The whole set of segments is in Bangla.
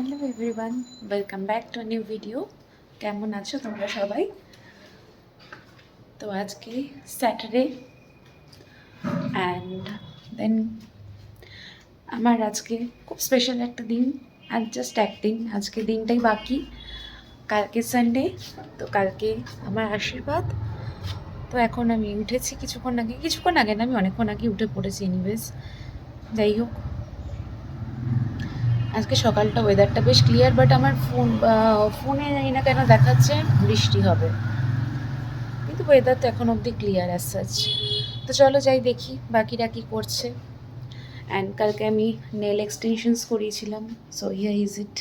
Hello everyone, welcome back to new video. কেমন আছো তোমরা সবাই? তো আজকে স্যাটারডে অ্যান্ড দেন আমার আজকে খুব স্পেশাল একটা দিন। আর জাস্ট একদিন, আজকে দিনটাই বাকি, কালকে সানডে। তো কালকে আমার আশীর্বাদ। তো এখন আমি উঠেছি কিছুক্ষণ আগে না, আমি অনেকক্ষণ আগে উঠে পড়েছি এনিওয়েজ। যাই হোক, আজকে সকালটা ওয়েদারটা বেশ ক্লিয়ার, বাট আমার ফোনে জানি না কেন দেখাচ্ছে বৃষ্টি হবে, কিন্তু ওয়েদার তো এখন অবধি ক্লিয়ার অ্যাজ সাচ। তো চলো যাই দেখি বাকিরা কী করছে। অ্যান্ড কালকে আমি নেল এক্সটেনশনস করিয়েছিলাম, সো হিয়ার ইজ ইট।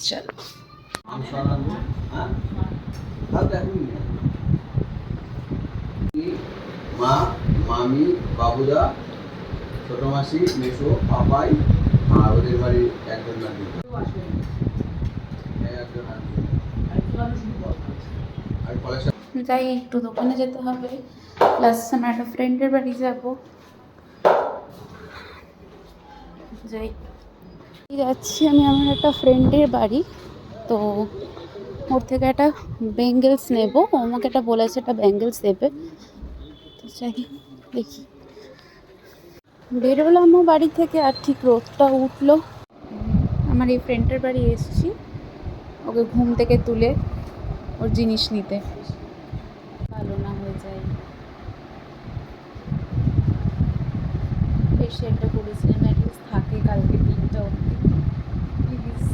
চলো। মা, মামি, বাবুদা, ছোট মাসি, মেসো, পাপাই আর ওদের বাড়ির একজন নাতি। যাই, একটু দোকানে যেতে হবে, প্লাস আমার একটা ফ্রেন্ডের বাড়ি যাবো। যাচ্ছি আমি আমার একটা ফ্রেন্ডের বাড়ি। তো ওর থেকে একটা ব্যাঙ্গেলস নেবো, ও আমাকে একটা বলেছে একটা ব্যাঙ্গেলস দেবে। তো যাই দেখি, বেরোলাম আমার বাড়ি থেকে আর ঠিক রোদটা উঠলো। আমার এই ফ্রেন্ডের বাড়ি এসেছি ওকে ঘুম থেকে তুলে ওর জিনিস নিতে, ভালো না হয়ে যায়। ফেসিয়ালটা করেছিলাম, অ্যাটলিস্ট থাকে কালকে দিনটা অবধি। প্লিজ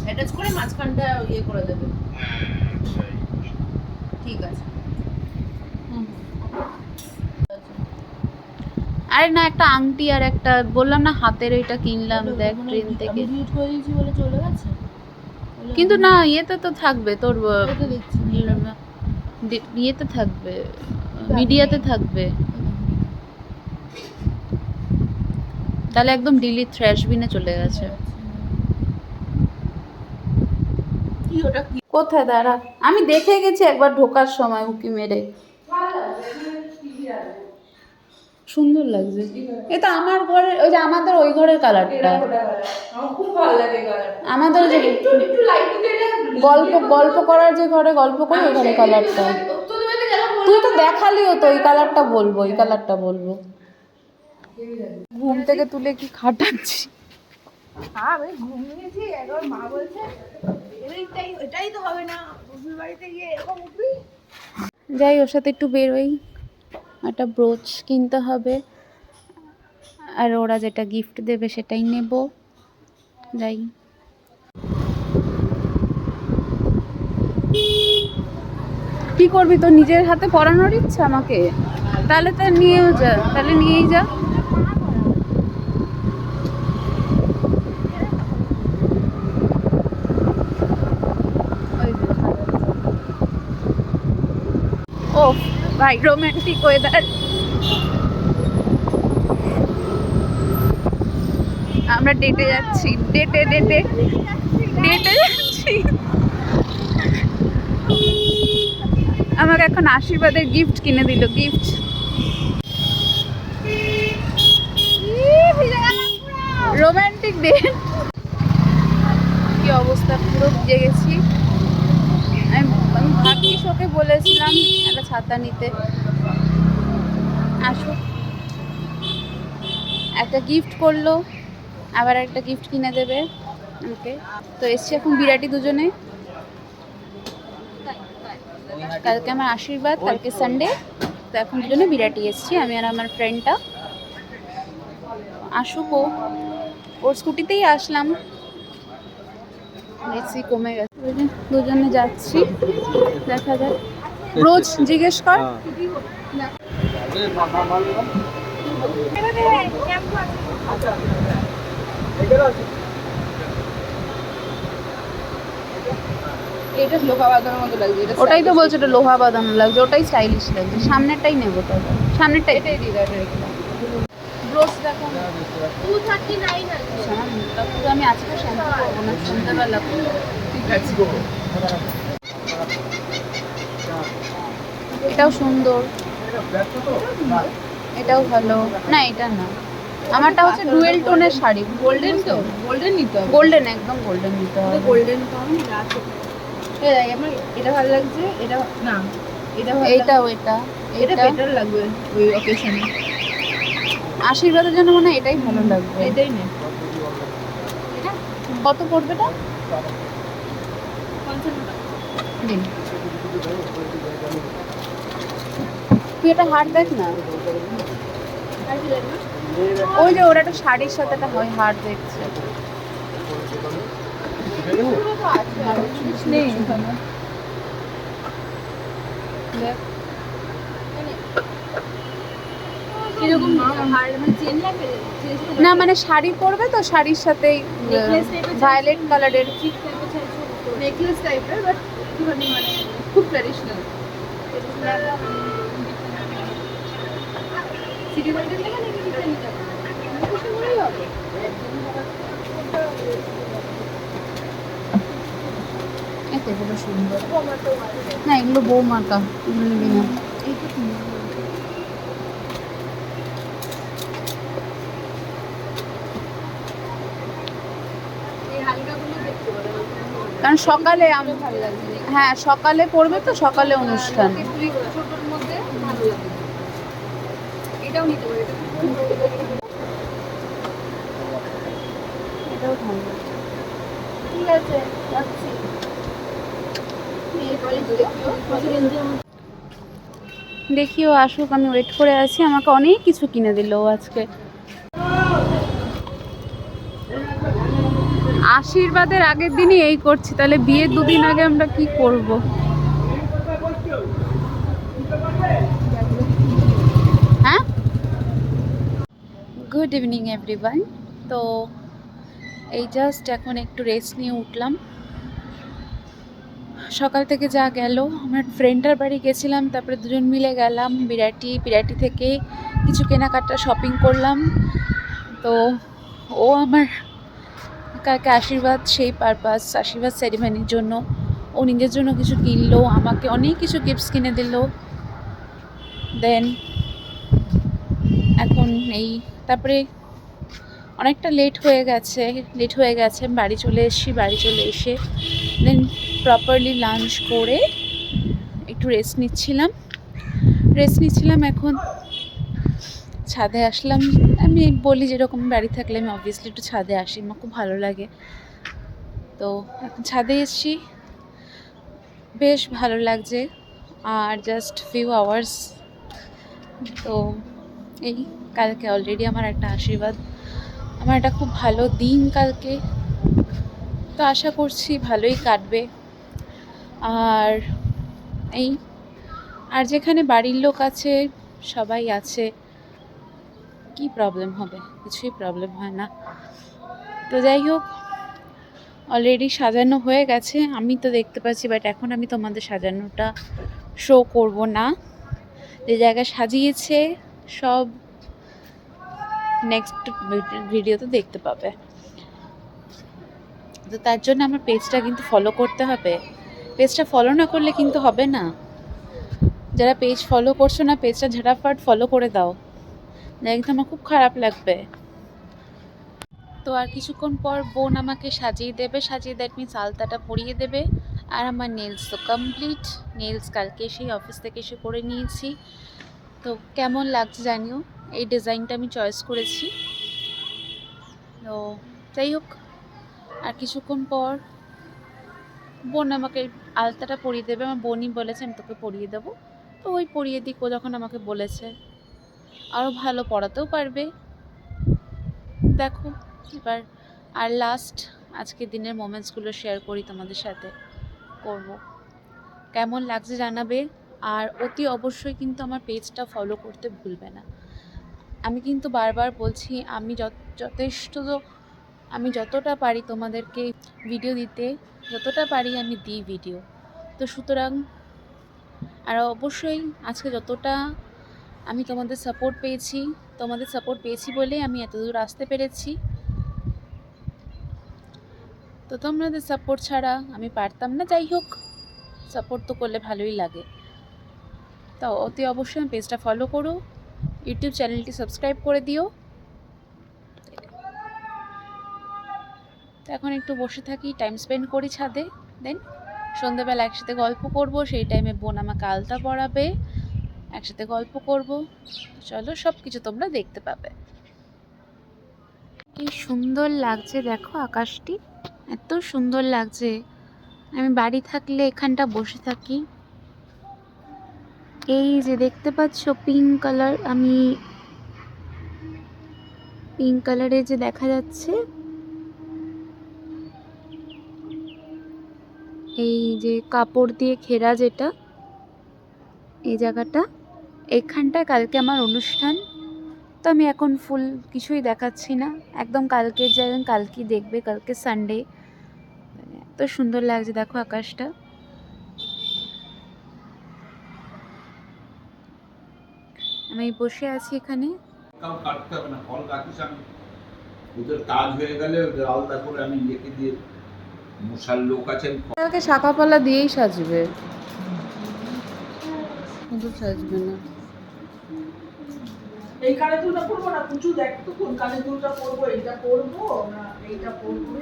অ্যাটাচ করে মাঝখানটা ইয়ে করে দেবে। ঠিক আছে। আরে না, একটা আংটি আর একটা বললাম না হাতের ওইটা কিনলাম দেখ ট্রেন থেকে। ডিলিট করে দিয়েছি বলে চলে গেছে, কিন্তু না, ইয়েতে তো থাকবে তোর, ইয়েতে থাকবে, মিডিয়াতে থাকবে। তাহলে একদম ডিলিট থ্র্যাশ বিনে চলে গেছে। কি ওটা কি কোথায় দাঁড়া, আমি দেখে গেছি একবার ঢোকার সময় উকি মেরে। সুন্দর লাগছে। এটা আমার ঘরের, ওই যে আমাদের ওই ঘরের কালারটা, আমার খুব ভালো লাগে কালার। আমাদের যে একটু একটু লাইটিং এটা গল্প করার যে ঘরে গল্প করি ওই ঘরের কালারটা। তুই তো দেখালিও তো, ওই কালারটা বলবো, ওই কালারটা বলবো। ঘুম থেকে তুলে কি খাটাচ্ছি। আমি ঘুমিয়েছি, একবার মা বলছে এটাই তো হবে না, শ্বশুর বাড়িতে গিয়ে এরকম উঠবি। যাই, ওর সাথে একটু বেরোই, একটা ব্রোচ কিনতে হবে, আর ওরা যেটা গিফট দেবে সেটাই নেব। যাই, কি করবি, তোর নিজের হাতে পরানোর ইচ্ছা আমাকে? তাহলে তো নিয়েও যা, তাহলে নিয়েই যা। ও ভাই, রোমান্টিক ওয়েদার। আমরা ডেটে যাচ্ছি, ডেটে যাচ্ছি। আমাকে এখন আশীর্বাদের গিফট কিনে দিল, গিফট। Romantic date. কি অবস্থা, পুরো ভিজে গেছি। আমি ভাগ্যিস ওকে বলেছিলাম একটা ছাতা নিতে। আসুক, একটা গিফট করলো, আবার একটা গিফট কিনে দেবে ওকে। তো এসছি এখন বিরাটি দুজনে। কালকে আমার আশীর্বাদ, কালকে সানডে। তো এখন দুজনে বিরাটি এসছি, আমি আর আমার ফ্রেন্ডটা। আসুক, ওর স্কুটিতেই আসলাম, এসি কমে গেছে, দুজনে যাচ্ছি, দেখা যাক। রোজ জিজ্ঞেস কর। এটা লোহা বাঁধানোর মতো লাগছে, এটা ওটাই তো বলছে, ওটা লোহা বাঁধানো লাগছে, ওটাই স্টাইলিশ লাগছে। সামনেরটাই নেবো, তাহলে সামনেরটাই। এটাই দিয়ে দাও, এটা রেখে দাও। ব্রোচ দেখো, 239 আছে। পুরো আমি আজকে শ্যাম্পু করবো না, সন্ধ্যাবেলা করবো। ঠিক আছে। এটাও সুন্দর, এটাও ভালো না, এটা না, আমারটা হচ্ছে ডুয়েল টোনের শাড়ি, গোল্ডেন তো গোল্ডেন নিতে হবে গোল্ডেন, একদম গোল্ডেন দিতে হবে। গোল্ডেন পাউন্ড আছে আমার এটা ভালো লাগছে এটা না এটা ভালো এইটাও এটা এটা বেটার লাগবে ওই অকেশনে আশীর্বাদের জন্য মনে হয় এটাই ভালো লাগবে। এটাই নে কত পড়বে এটা? 55 টাকা দিন। তুই এটা হার দেখ না, আর কি লাগবে ওই যে ওরা একটা শাড়ির সাথে একটা হয় হার দেখছে। পুরো তো আছে আর কিছু নেই এখানে দেখ। কিরকম হার মানে চেন লাগবে না মানে শাড়ি পরবে তো, শাড়ির সাথেই Necklace type এর ভায়োলেট কালারের। নেকলেস টাইপের বাট একটুখানি মানে খুব ট্র্যাডিশনাল সিটি গোল্ডেন নেবে নাকি ডিজাইন নিতে হবে কিছু মনেই হবে এত এগুলো সুন্দর আমার তো না, এগুলো বউ মার্কা, এগুলো নিবি না। এই তো সুন্দর এই হালকাগুলো দেখতে পারো কারণ সকালে ভালো লাগছে হ্যাঁ সকালে পড়বে তো, সকালে অনুষ্ঠান। তুই ছোটর মধ্যে ভালো লাগে এটাও নিতে পারো এটা এটাও ভালো। ঠিক আছে রাখছি এই কলেজ দেখিও কত রেঞ্জে আমার দেখিও আসুক, আমি ওয়েট করে আছি। আমাকে অনেক কিছু কিনে দিল ও আজকে। আশীর্বাদের আগের দিনই এই করছি, তাহলে বিয়ের 2 দিন আগে আমরা কি করব? হ্যাঁ, গুড ইভিনিং এভরিওয়ান। তো এই জাস্ট এখন একটু রেস্ট নিয়ে উঠলাম। সকাল থেকে যা গেল, আমার ফ্রেন্ডটার বাড়ি গেছিলাম, তারপরে দুজন মিলে গেলাম বিরাটি থেকে কিছু কেনাকাটা শপিং করলাম। তো ও আমার কালকে আশীর্বাদ, সেই পারপাস আশীর্বাদ সেরিমনির জন্য ও নিজের জন্য কিছু কিনলো, আমাকে অনেক কিছু গিফটস কিনে দিল। দেন এখন এই তারপরে অনেকটা লেট হয়ে গেছে বাড়ি চলে এসে দেন প্রপারলি লাঞ্চ করে একটু রেস্ট নিচ্ছিলাম। এখন ছাদে আসলাম। আমি বলি যেরকম বাড়ি থাকলে আমি অবভিয়াসলি একটু ছাদে আসি, আমার খুব ভালো লাগে। তো এখন ছাদে এসেছি, বেশ ভালো লাগছে। আর জাস্ট ফিউ আওয়ার্স। তো এই কালকে অলরেডি আমার একটা আশীর্বাদ, আমার একটা খুব ভালো দিন কালকে। তো আশা করছি ভালোই কাটবে। আর এই আর যেখানে বাড়ির লোক আছে, সবাই আছে, কি প্রবলেম হবে? কিছুই প্রবলেম হয় না। তো যাই হোক, অলরেডি সাজানো হয়ে গেছে, আমি তো দেখতে পাচ্ছি, বাট এখন আমি তোমাদের সাজানোটা শো করব না। যে জায়গায় সাজিয়েছে সব নেক্সট ভিডিওতে দেখতে পাবে। তো তার জন্য আমার পেজটা কিন্তু ফলো করতে হবে। পেজটা ফলো না করলে কিন্তু হবে না। যারা পেজ ফলো করছো না, পেজটা ঝটাফট ফলো করে দাও, কিন্তু আমার খুব খারাপ লাগবে। তো আর কিছুক্ষণ পর বোন আমাকে সাজিয়ে দ্যাট মিনস আলতাটা পরিয়ে দেবে। আর আমার নেলস তো কমপ্লিট। নেলস কালকে সেই অফিস থেকে এসে করে নিয়েছি। তো কেমন লাগছে জানিও, এই ডিজাইনটা আমি চয়েস করেছি। তো যাই হোক, আর কিছুক্ষণ পর বোন আমাকে আলতাটা পরিয়ে দেবে। আমার বোনই বলেছে আমি তোকে পরিয়ে দেবো, তো ওই পরিয়ে দিক। ও যখন আমাকে বলেছে, আরও ভালো পড়াতেও পারবে। দেখো এবার। আর লাস্ট আজকের দিনের মোমেন্টসগুলো শেয়ার করি তোমাদের সাথে, করব। কেমন লাগছে জানাবে। আর অতি অবশ্যই কিন্তু আমার পেজটা ফলো করতে ভুলবে না। আমি কিন্তু বারবার বলছি, আমি আমি যতটা পারি তোমাদেরকে ভিডিও দিতে, যতটা পারি আমি দিই ভিডিও। তো সুতরাং আর অবশ্যই আজকে যতটা আমি তোমাদের সাপোর্ট পেয়েছি বলেই আমি এতদূর আসতে পেরেছি। তো তোমাদের সাপোর্ট ছাড়া আমি পারতাম না। যাই হোক, সাপোর্ট তো করলে ভালোই লাগে। তো অতি অবশ্যই পেজটা ফলো করো, ইউটিউব চ্যানেলটি সাবস্ক্রাইব করে দিও। তো এখন একটু বসে থাকি, টাইম স্পেন্ড করি ছাদে। দেন সন্ধ্যাবেলা একসাথে গল্প করব, সেই টাইমে বোন আমাকে আলতা পরাবে, একসাথে গল্প করব। চলো সব কিছু তোমরা দেখতে পাবে। কি সুন্দর লাগছে দেখো আকাশটি, এত সুন্দর লাগছে। আমি বাড়ি থাকলে এখানটা বসে থাকি। এই যে দেখতে পাচ্ছ পিঙ্ক কালার, আমি পিঙ্ক কালারে যে দেখা যাচ্ছে, এই যে কাপড় দিয়ে ঘেরা যেটা, এই জায়গাটা, এখানটায় কালকে আমার অনুষ্ঠান। তো আমি এখন ফুল কিছুই দেখাচ্ছি না, একদম কালকে যাবেন, কালকেই দেখবে, কালকে সানডে। এত সুন্দর লাগছে দেখো আকাশটা। আমি বসে আছি এখানে। কাউ কাটতে হবে না, ফল কাটিস আমি ওদের কাজ হয়ে গেলে ওদের আলাদা করে আমি লিখে দিয়ে মশার লোক আছেন। কালকে শাখাপালা দিয়েই সাজবে, কিন্তু সাজবে না। এই কানে দুলটা পরবো না, পুচু দেখ তো কোন কানে দুলটা পরবো, এইটা পরবো না এইটা পরবো।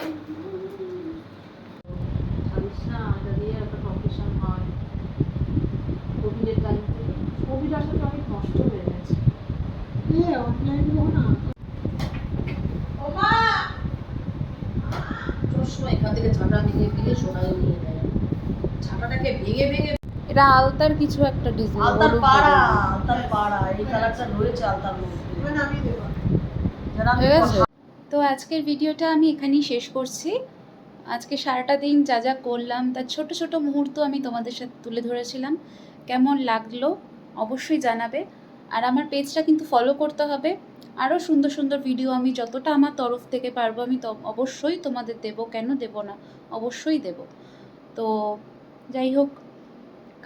জানিস না এটা দিয়ে একটা প্রফেশন হয় কোভিডের টাইম থেকে। কোভিড আসলে অনেক নষ্ট হয়ে গেছে। অনলাইন হো না ওমা চশমা এখান থেকে ঝাঁটা ভেঙে ভেঙে সবাই নিয়ে নেয়, ঝাঁটাটাকে ভেঙে ভেঙে। এটা আলতার কিছু একটা ডিজাইন, আলতার পাড়া এই কালারটা রয়েছে আলতার মধ্যে। আমি দেবো হয়ে গেছে। তো আজকের ভিডিওটা আমি এখানেই শেষ করছি। আজকে সারাটা দিন যা যা করলাম তার ছোট ছোট মুহূর্ত আমি তোমাদের সাথে তুলে ধরেছিলাম। কেমন লাগলো অবশ্যই জানাবে। আর আমার পেজটা কিন্তু ফলো করতে হবে। আরও সুন্দর সুন্দর ভিডিও আমি যতটা আমার তরফ থেকে পারবো আমি অবশ্যই তোমাদের দেবো, কেন দেবো না, অবশ্যই দেব। তো যাই হোক,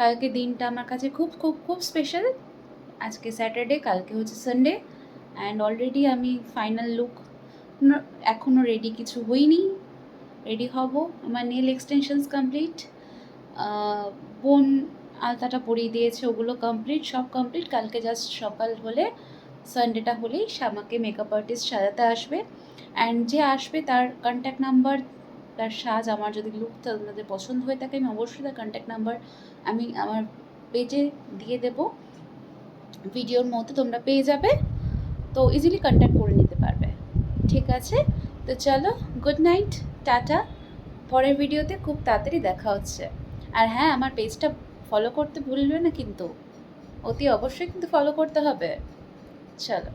কালকে দিনটা আমার কাছে খুব খুব খুব স্পেশাল। আজকে স্যাটারডে, কালকে হচ্ছে সানডে। অ্যান্ড অলরেডি আমি ফাইনাল লুক এখনও রেডি কিছু হইনি, রেডি হব। আমার নেল এক্সটেনশনস কমপ্লিট, বোন আলতাটা পরিয়ে দিয়েছে, ওগুলো কমপ্লিট, সব কমপ্লিট। কালকে জাস্ট সকাল হলে, সানডেটা হলেই আমাকে মেকআপ আর্টিস্ট সাজাতে আসবে। অ্যান্ড যে আসবে তার কন্ট্যাক্ট নাম্বার, তার সাজ আমার যদি লুক তাদের পছন্দ হয়ে থাকে, আমি অবশ্যই তার কন্ট্যাক্ট নাম্বার আমি আমার পেজে দিয়ে দেবো, ভিডিওর মধ্যে তোমরা পেয়ে যাবে। তো ইজিলি কন্ট্যাক্ট করে নিতে পারবে। ঠিক আছে, তো চলো, গুড নাইট, টাটা। পরের ভিডিওতে খুব তাড়াতাড়ি দেখা হচ্ছে। আর হ্যাঁ, আমার পেজটা ফলো করতে ভুলবে না কিন্তু, অতি অবশ্যই কিন্তু ফলো করতে হবে। চলো।